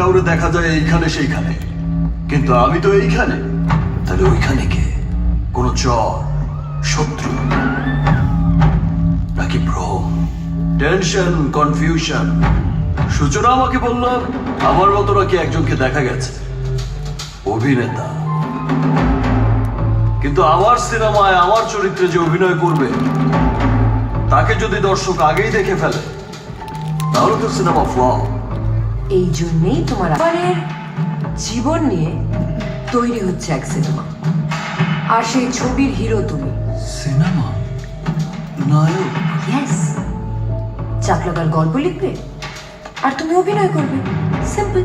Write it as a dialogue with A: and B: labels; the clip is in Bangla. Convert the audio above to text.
A: কাউরে দেখা যায় এইখানে সেইখানে, কিন্তু আমি তো এইখানে। তাহলে ওইখানে কে? কোনো চর, শত্রু, নাকি ভ্রম, টেনশন, কনফিউশন? সূচনা আমাকে বলল আমার মতো নাকি একজনকে দেখা গেছে, অভিনেতা। কিন্তু আমার সিনেমায় আমার চরিত্রে যে অভিনয় করবে তাকে যদি দর্শক আগেই দেখে ফেলে তাহলে তো সিনেমা ফ্লপ।
B: এই জন্যেই তোমার আবারের জীবন নিয়ে তৈরি হচ্ছে এক সিনেমা, আর সেই ছবির হিরো তুমি।
A: সিনেমা নায়ক?
B: ইয়েস। চাকলাদার গল্প লিখবে আর তুমি অভিনয় করবে, সিম্পল।